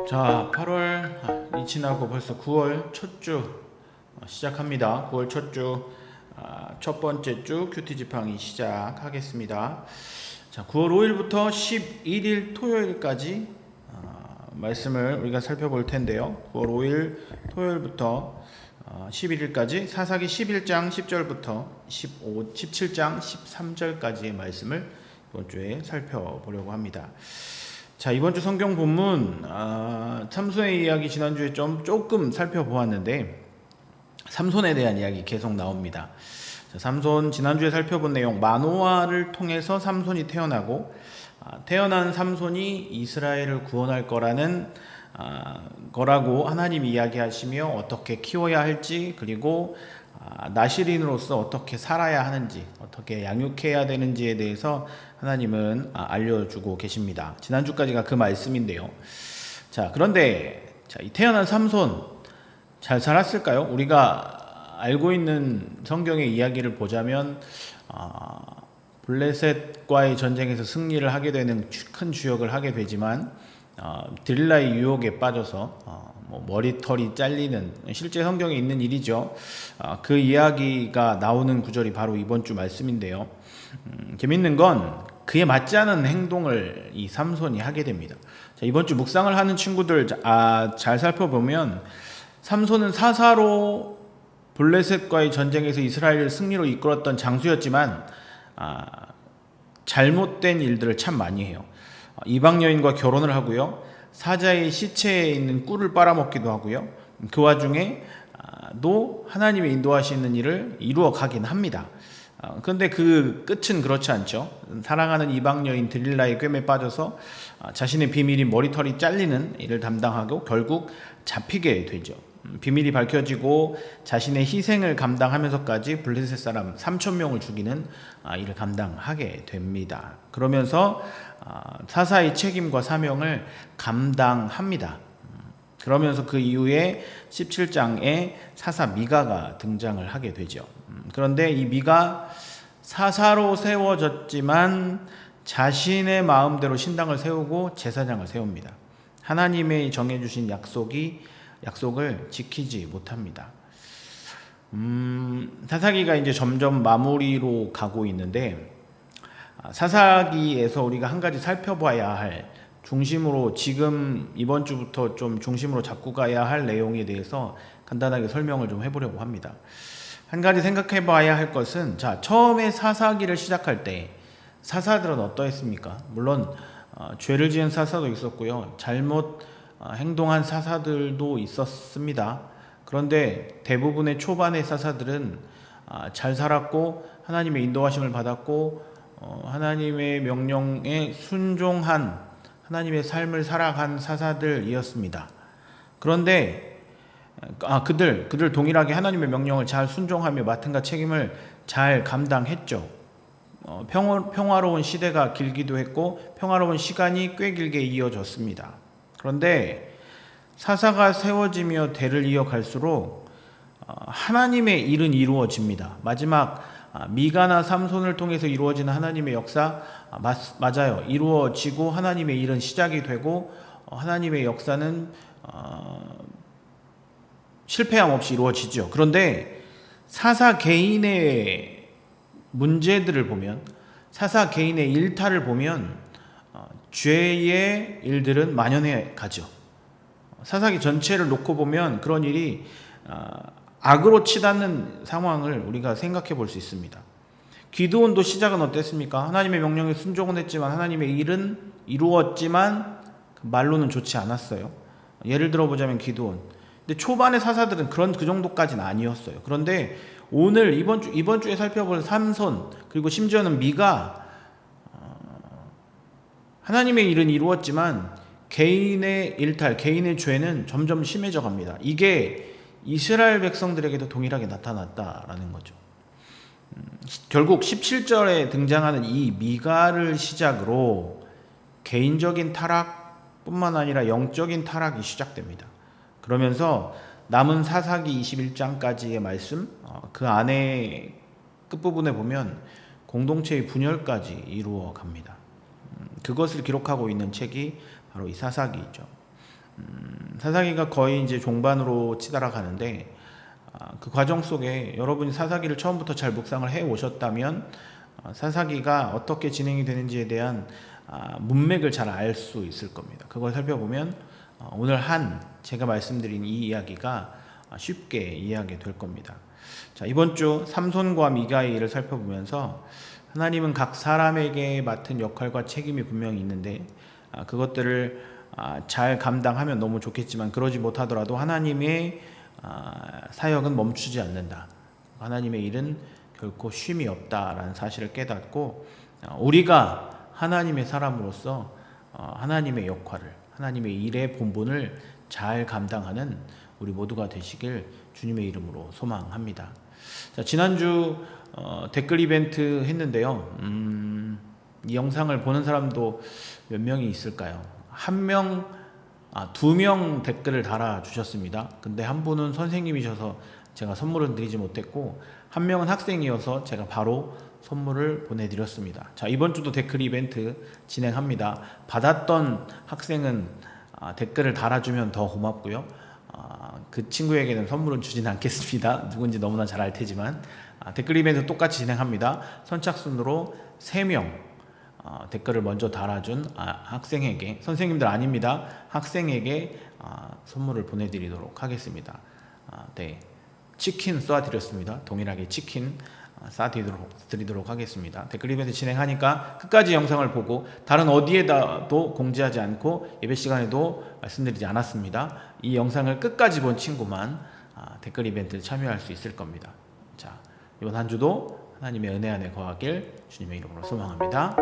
자, 8월 이 지나고 벌써 9월 첫 주 시작합니다. 9월 첫 주, 첫 번째 주 큐티 지팡이 시작하겠습니다. 자, 9월 5일부터 11일 토요일까지 말씀을 우리가 살펴볼 텐데요. 9월 5일 토요일부터 11일까지 사사기 11장 10절부터 17장 13절까지의 말씀을 이번 주에 살펴보려고 합니다. 자, 이번 주 성경 본문 삼손의 이야기 지난주에 조금 살펴보았는데 삼손에 대한 이야기 계속 나옵니다. 자, 삼손 지난주에 살펴본 내용, 마노아를 통해서 삼손이 태어나고 태어난 삼손이 이스라엘을 구원할 거라고 하나님이 이야기하시며 어떻게 키워야 할지, 그리고 나시린으로서 어떻게 살아야 하는지, 어떻게 양육해야 되는지에 대해서 하나님은 알려주고 계십니다. 지난주까지가 그 말씀인데요. 자, 그런데 이 태어난 삼손 잘 살았을까요? 우리가 알고 있는 성경의 이야기를 보자면 블레셋과의 전쟁에서 승리를 하게 되는 큰 주역을 하게 되지만 드릴라의 유혹에 빠져서 머리털이 잘리는, 실제 성경에 있는 일이죠. 그 이야기가 나오는 구절이 바로 이번 주 말씀인데요. 재밌는 건 그에 맞지 않은 행동을 이 삼손이 하게 됩니다. 자, 이번 주 묵상을 하는 친구들 잘 살펴보면 삼손은 사사로 블레셋과의 전쟁에서 이스라엘을 승리로 이끌었던 장수였지만 잘못된 일들을 참 많이 해요. 이방 여인과 결혼을 하고요, 사자의 시체에 있는 꿀을 빨아먹기도 하고요, 그 와중에 또 하나님의 인도하시는 일을 이루어 가긴 합니다. 그런데 그 끝은 그렇지 않죠. 사랑하는 이방 여인 드릴라의 꿰매 빠져서 자신의 비밀인 머리털이 잘리는 일을 담당하고 결국 잡히게 되죠. 비밀이 밝혀지고 자신의 희생을 감당하면서까지 블레셋 사람 3,000명을 죽이는 일을 감당하게 됩니다. 그러면서 사사의 책임과 사명을 감당합니다. 그러면서 그 이후에 17장에 사사 미가가 등장을 하게 되죠. 그런데 이 미가 사사로 세워졌지만 자신의 마음대로 신당을 세우고 제사장을 세웁니다. 하나님의 정해주신 약속을 지키지 못합니다. 사사기가 이제 점점 마무리로 가고 있는데, 사사기에서 우리가 한 가지 살펴봐야 할, 중심으로 지금 이번 주부터 좀 중심으로 잡고 가야 할 내용에 대해서 간단하게 설명을 좀 해보려고 합니다. 한 가지 생각해 봐야 할 것은, 처음에 사사기를 시작할 때 사사들은 어떠했습니까? 물론 죄를 지은 사사도 있었고요, 잘못 행동한 사사들도 있었습니다. 그런데 대부분의 초반의 사사들은 잘 살았고 하나님의 인도하심을 받았고 하나님의 명령에 순종한 하나님의 삶을 살아간 사사들이었습니다. 그런데 그들 동일하게 하나님의 명령을 잘 순종하며 맡은 바 책임을 잘 감당했죠. 평화로운 시대가 길기도 했고 평화로운 시간이 꽤 길게 이어졌습니다. 그런데 사사가 세워지며 대를 이어갈수록 하나님의 일은 이루어집니다. 마지막 미가나 삼손을 통해서 이루어지는 하나님의 역사 맞아요. 이루어지고 하나님의 일은 시작이 되고 하나님의 역사는 실패함 없이 이루어지죠. 그런데 사사 개인의 문제들을 보면, 사사 개인의 일탈을 보면 죄의 일들은 만연해 가죠. 사사기 전체를 놓고 보면 그런 일이 악으로 치닫는 상황을 우리가 생각해 볼 수 있습니다. 기드온도 시작은 어땠습니까? 하나님의 명령에 순종은 했지만 하나님의 일은 이루었지만 말로는 좋지 않았어요. 예를 들어보자면 기드온. 근데 초반의 사사들은 그 정도까지는 아니었어요. 그런데 오늘 이번 주에 살펴볼 삼손, 그리고 심지어는 미가 하나님의 일은 이루었지만 개인의 일탈, 개인의 죄는 점점 심해져 갑니다. 이게 이스라엘 백성들에게도 동일하게 나타났다라는 거죠. 결국 17절에 등장하는 이 미가를 시작으로 개인적인 타락뿐만 아니라 영적인 타락이 시작됩니다. 그러면서 남은 사사기 21장까지의 말씀, 그 안에 끝부분에 보면 공동체의 분열까지 이루어 갑니다. 그것을 기록하고 있는 책이 바로 이 사사기죠. 사사기가 거의 이제 종반으로 치달아 가는데 그 과정 속에 여러분이 사사기를 처음부터 잘 묵상을 해 오셨다면 사사기가 어떻게 진행이 되는지에 대한 문맥을 잘 알 수 있을 겁니다. 그걸 살펴보면 오늘 제가 말씀드린 이 이야기가 쉽게 이해하게 될 겁니다. 자, 이번 주 삼손과 미가엘을 살펴보면서 하나님은 각 사람에게 맡은 역할과 책임이 분명히 있는데 그것들을 잘 감당하면 너무 좋겠지만 그러지 못하더라도 하나님의 사역은 멈추지 않는다. 하나님의 일은 결코 쉼이 없다라는 사실을 깨닫고 우리가 하나님의 사람으로서 하나님의 역할을, 하나님의 일의 본분을 잘 감당하는 우리 모두가 되시길 주님의 이름으로 소망합니다. 자, 지난주 댓글 이벤트 했는데요. 이 영상을 보는 사람도 몇 명이 있을까요? 두 명 댓글을 달아주셨습니다. 근데 한 분은 선생님이셔서 제가 선물을 드리지 못했고, 한 명은 학생이어서 제가 바로 선물을 보내드렸습니다. 자, 이번 주도 댓글 이벤트 진행합니다. 받았던 학생은 댓글을 달아주면 더 고맙고요. 그 친구에게는 선물은 주진 않겠습니다. 누군지 너무나 잘 알 테지만 댓글 이벤트 똑같이 진행합니다. 선착순으로 3명 댓글을 먼저 달아준 학생에게, 선생님들 아닙니다. 학생에게 선물을 보내드리도록 하겠습니다. 네, 치킨 쏴드렸습니다. 동일하게 치킨 쏴드리도록 하겠습니다. 댓글 이벤트 진행하니까 끝까지 영상을 보고, 다른 어디에다도 공지하지 않고 예배 시간에도 말씀드리지 않았습니다. 이 영상을 끝까지 본 친구만 댓글 이벤트에 참여할 수 있을 겁니다. 자, 이번 한 주도 하나님의 은혜 안에 거하길 주님의 이름으로 소망합니다.